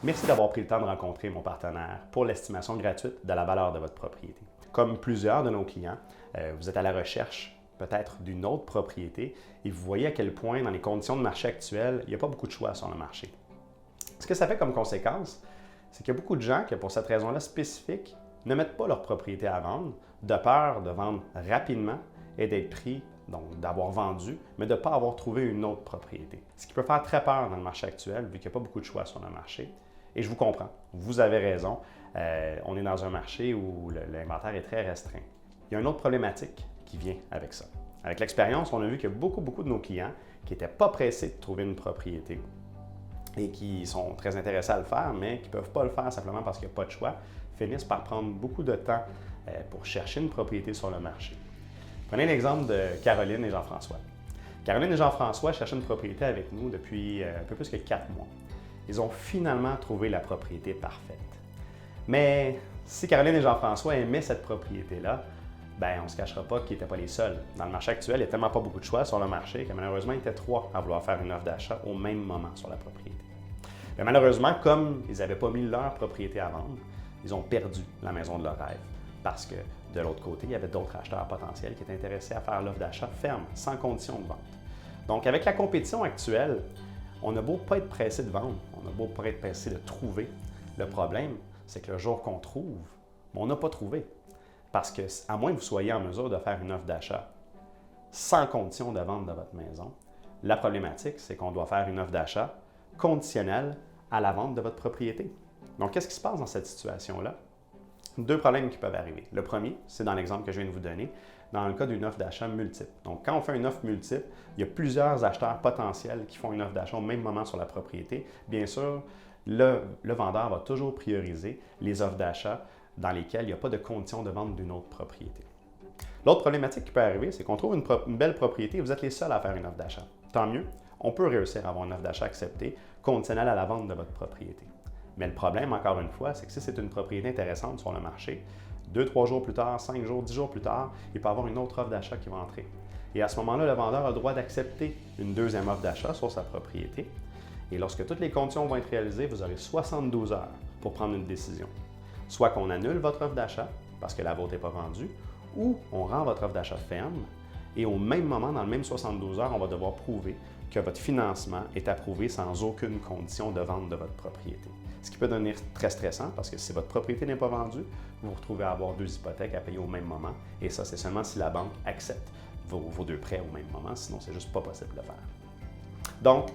Merci d'avoir pris le temps de rencontrer mon partenaire pour l'estimation gratuite de la valeur de votre propriété. Comme plusieurs de nos clients, vous êtes à la recherche peut-être d'une autre propriété et vous voyez à quel point, dans les conditions de marché actuelles, il n'y a pas beaucoup de choix sur le marché. Ce que ça fait comme conséquence, c'est qu'il y a beaucoup de gens qui, pour cette raison-là spécifique, ne mettent pas leur propriété à vendre de peur de vendre rapidement et d'être pris, donc d'avoir vendu, mais de ne pas avoir trouvé une autre propriété. Ce qui peut faire très peur dans le marché actuel, vu qu'il n'y a pas beaucoup de choix sur le marché. Et je vous comprends, vous avez raison, on est dans un marché où l'inventaire est très restreint. Il y a une autre problématique qui vient avec ça. Avec l'expérience, on a vu que beaucoup de nos clients qui n'étaient pas pressés de trouver une propriété et qui sont très intéressés à le faire, mais qui ne peuvent pas le faire simplement parce qu'il n'y a pas de choix, finissent par prendre beaucoup de temps pour chercher une propriété sur le marché. Prenez l'exemple de Caroline et Jean-François. Caroline et Jean-François cherchaient une propriété avec nous depuis un peu plus que 4 mois. Ils ont finalement trouvé la propriété parfaite. Mais si Caroline et Jean-François aimaient cette propriété-là, on ne se cachera pas qu'ils n'étaient pas les seuls. Dans le marché actuel, il n'y a tellement pas beaucoup de choix sur le marché que malheureusement, ils étaient 3 à vouloir faire une offre d'achat au même moment sur la propriété. Mais malheureusement, comme ils n'avaient pas mis leur propriété à vendre, ils ont perdu la maison de leur rêve. Parce que de l'autre côté, il y avait d'autres acheteurs potentiels qui étaient intéressés à faire l'offre d'achat ferme, sans condition de vente. Donc, avec la compétition actuelle, on a beau pas être pressé de vendre, on a beau pas être pressé de trouver. Le problème, c'est que le jour qu'on trouve, on n'a pas trouvé. Parce que, à moins que vous soyez en mesure de faire une offre d'achat sans condition de vente de votre maison, la problématique, c'est qu'on doit faire une offre d'achat conditionnelle à la vente de votre propriété. Donc, qu'est-ce qui se passe dans cette situation-là? 2 problèmes qui peuvent arriver. Le premier, c'est dans l'exemple que je viens de vous donner, dans le cas d'une offre d'achat multiple. Donc, quand on fait une offre multiple, il y a plusieurs acheteurs potentiels qui font une offre d'achat au même moment sur la propriété. Bien sûr, le vendeur va toujours prioriser les offres d'achat dans lesquelles il n'y a pas de condition de vente d'une autre propriété. L'autre problématique qui peut arriver, c'est qu'on trouve une belle propriété et vous êtes les seuls à faire une offre d'achat. Tant mieux, on peut réussir à avoir une offre d'achat acceptée, conditionnelle à la vente de votre propriété. Mais le problème, encore une fois, c'est que si c'est une propriété intéressante sur le marché, 2-3 jours plus tard, 5 jours, 10 jours plus tard, il peut y avoir une autre offre d'achat qui va entrer. Et à ce moment-là, le vendeur a le droit d'accepter une deuxième offre d'achat sur sa propriété. Et lorsque toutes les conditions vont être réalisées, vous aurez 72 heures pour prendre une décision. Soit qu'on annule votre offre d'achat parce que la vôtre n'est pas vendue, ou on rend votre offre d'achat ferme et au même moment, dans le même 72 heures, on va devoir prouver que votre financement est approuvé sans aucune condition de vente de votre propriété. Ce qui peut devenir très stressant parce que si votre propriété n'est pas vendue, vous vous retrouvez à avoir 2 hypothèques à payer au même moment. Et ça, c'est seulement si la banque accepte vos 2 prêts au même moment, sinon c'est juste pas possible de le faire. Donc,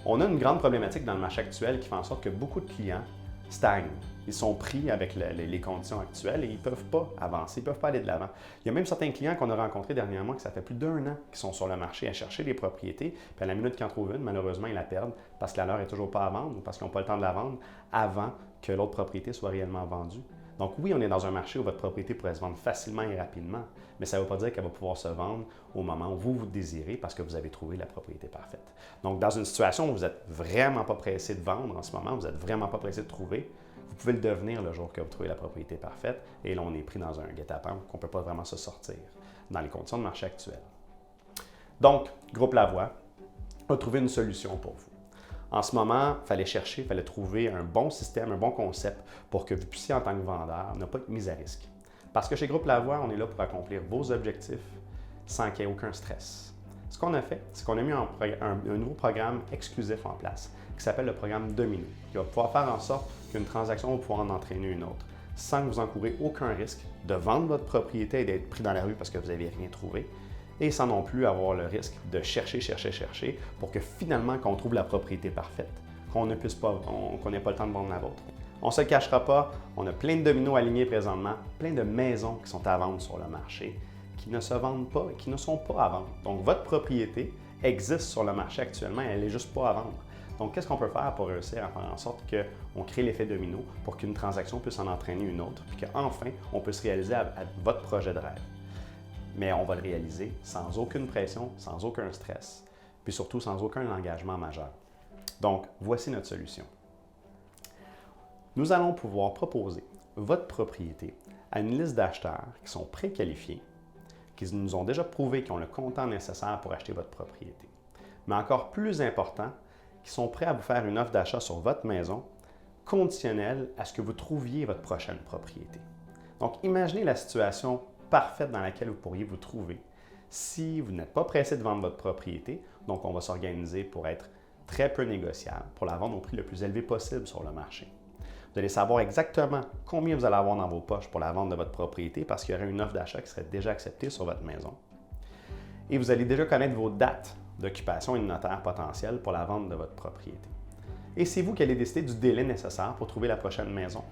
on a une grande problématique dans le marché actuel qui fait en sorte que beaucoup de clients stagnent. Ils sont pris avec les conditions actuelles et ils ne peuvent pas avancer, ils ne peuvent pas aller de l'avant. Il y a même certains clients qu'on a rencontrés dernièrement que ça fait plus d'1 an qu'ils sont sur le marché à chercher des propriétés, puis à la minute qu'ils en trouvent une, malheureusement, ils la perdent parce que la leur n'est toujours pas à vendre ou parce qu'ils n'ont pas le temps de la vendre avant que l'autre propriété soit réellement vendue. Donc oui, on est dans un marché où votre propriété pourrait se vendre facilement et rapidement, mais ça ne veut pas dire qu'elle va pouvoir se vendre au moment où vous désirez parce que vous avez trouvé la propriété parfaite. Donc dans une situation où vous n'êtes vraiment pas pressé de vendre en ce moment, vous n'êtes vraiment pas pressé de trouver, vous pouvez le devenir le jour que vous trouvez la propriété parfaite et là, on est pris dans un guet-apens qu'on ne peut pas vraiment se sortir dans les conditions de marché actuelles. Donc, Groupe Lavoie a trouvé une solution pour vous. En ce moment, il fallait trouver un bon système, un bon concept pour que vous puissiez, en tant que vendeur, ne pas être mis à risque. Parce que chez Groupe Lavoie, on est là pour accomplir vos objectifs sans qu'il y ait aucun stress. Ce qu'on a fait, c'est qu'on a mis un nouveau programme exclusif en place qui s'appelle le programme Domino, qui va pouvoir faire en sorte qu'une transaction va pouvoir en entraîner une autre, sans que vous encourez aucun risque de vendre votre propriété et d'être pris dans la rue parce que vous n'avez rien trouvé, et sans non plus avoir le risque de chercher pour que finalement, qu'on trouve la propriété parfaite, qu'on n'ait pas le temps de vendre la vôtre. On ne se cachera pas, on a plein de dominos alignés présentement, plein de maisons qui sont à vendre sur le marché, qui ne se vendent pas et qui ne sont pas à vendre. Donc, votre propriété existe sur le marché actuellement, elle n'est juste pas à vendre. Donc, qu'est-ce qu'on peut faire pour réussir à faire en sorte qu'on crée l'effet domino pour qu'une transaction puisse en entraîner une autre, puis qu'enfin, on puisse réaliser à votre projet de rêve. Mais on va le réaliser sans aucune pression, sans aucun stress, puis surtout sans aucun engagement majeur. Donc, voici notre solution. Nous allons pouvoir proposer votre propriété à une liste d'acheteurs qui sont préqualifiés, qui nous ont déjà prouvé qu'ils ont le comptant nécessaire pour acheter votre propriété. Mais encore plus important, qui sont prêts à vous faire une offre d'achat sur votre maison conditionnel à ce que vous trouviez votre prochaine propriété. Donc, imaginez la situation parfaite dans laquelle vous pourriez vous trouver si vous n'êtes pas pressé de vendre votre propriété. Donc, on va s'organiser pour être très peu négociable, pour la vendre au prix le plus élevé possible sur le marché. Vous allez savoir exactement combien vous allez avoir dans vos poches pour la vente de votre propriété parce qu'il y aurait une offre d'achat qui serait déjà acceptée sur votre maison. Et vous allez déjà connaître vos dates d'occupation et de notaire potentiels pour la vente de votre propriété. Et c'est vous qui allez décider du délai nécessaire pour trouver la prochaine maison.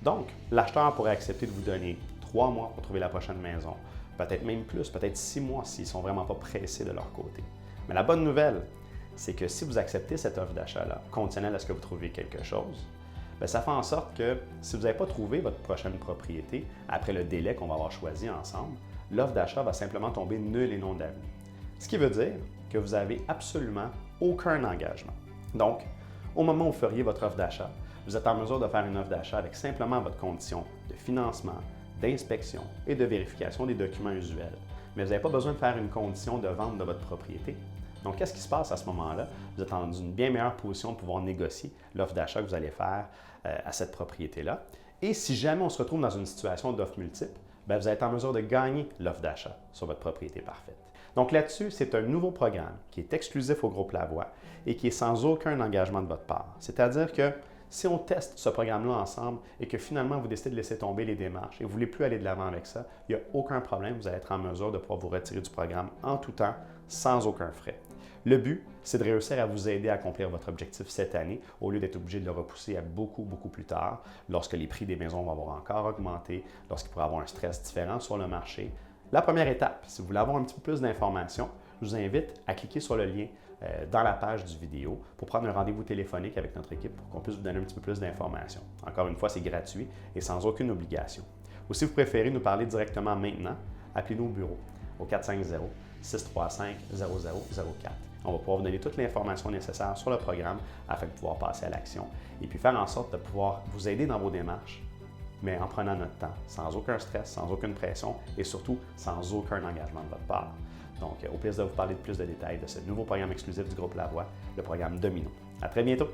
Donc, l'acheteur pourrait accepter de vous donner 3 mois pour trouver la prochaine maison, peut-être même plus, peut-être 6 mois s'ils ne sont vraiment pas pressés de leur côté. Mais la bonne nouvelle, c'est que si vous acceptez cette offre d'achat-là, conditionnelle à ce que vous trouviez quelque chose, bien, ça fait en sorte que si vous n'avez pas trouvé votre prochaine propriété après le délai qu'on va avoir choisi ensemble, l'offre d'achat va simplement tomber nulle et non avenue. Ce qui veut dire que vous n'avez absolument aucun engagement. Donc, au moment où vous feriez votre offre d'achat, vous êtes en mesure de faire une offre d'achat avec simplement votre condition de financement, d'inspection et de vérification des documents usuels. Mais vous n'avez pas besoin de faire une condition de vente de votre propriété. Donc, qu'est-ce qui se passe à ce moment-là? Vous êtes dans une bien meilleure position de pouvoir négocier l'offre d'achat que vous allez faire à cette propriété-là. Et si jamais on se retrouve dans une situation d'offre multiple, bien, vous êtes en mesure de gagner l'offre d'achat sur votre propriété parfaite. Donc là-dessus, c'est un nouveau programme qui est exclusif au groupe Lavoie et qui est sans aucun engagement de votre part. C'est-à-dire que si on teste ce programme-là ensemble et que finalement vous décidez de laisser tomber les démarches et vous ne voulez plus aller de l'avant avec ça, il n'y a aucun problème, vous allez être en mesure de pouvoir vous retirer du programme en tout temps, sans aucun frais. Le but, c'est de réussir à vous aider à accomplir votre objectif cette année au lieu d'être obligé de le repousser à beaucoup plus tard, lorsque les prix des maisons vont avoir encore augmenté, lorsqu'il pourra y avoir un stress différent sur le marché. La première étape, si vous voulez avoir un petit peu plus d'informations, je vous invite à cliquer sur le lien dans la page du vidéo pour prendre un rendez-vous téléphonique avec notre équipe pour qu'on puisse vous donner un petit peu plus d'informations. Encore une fois, c'est gratuit et sans aucune obligation. Ou si vous préférez nous parler directement maintenant, appelez-nous au bureau au 450-635-0004. On va pouvoir vous donner toute l'information nécessaire sur le programme afin de pouvoir passer à l'action et puis faire en sorte de pouvoir vous aider dans vos démarches, mais en prenant notre temps, sans aucun stress, sans aucune pression et surtout sans aucun engagement de votre part. Donc, au plaisir de vous parler de plus de détails de ce nouveau programme exclusif du groupe Lavoie, le programme Domino. À très bientôt!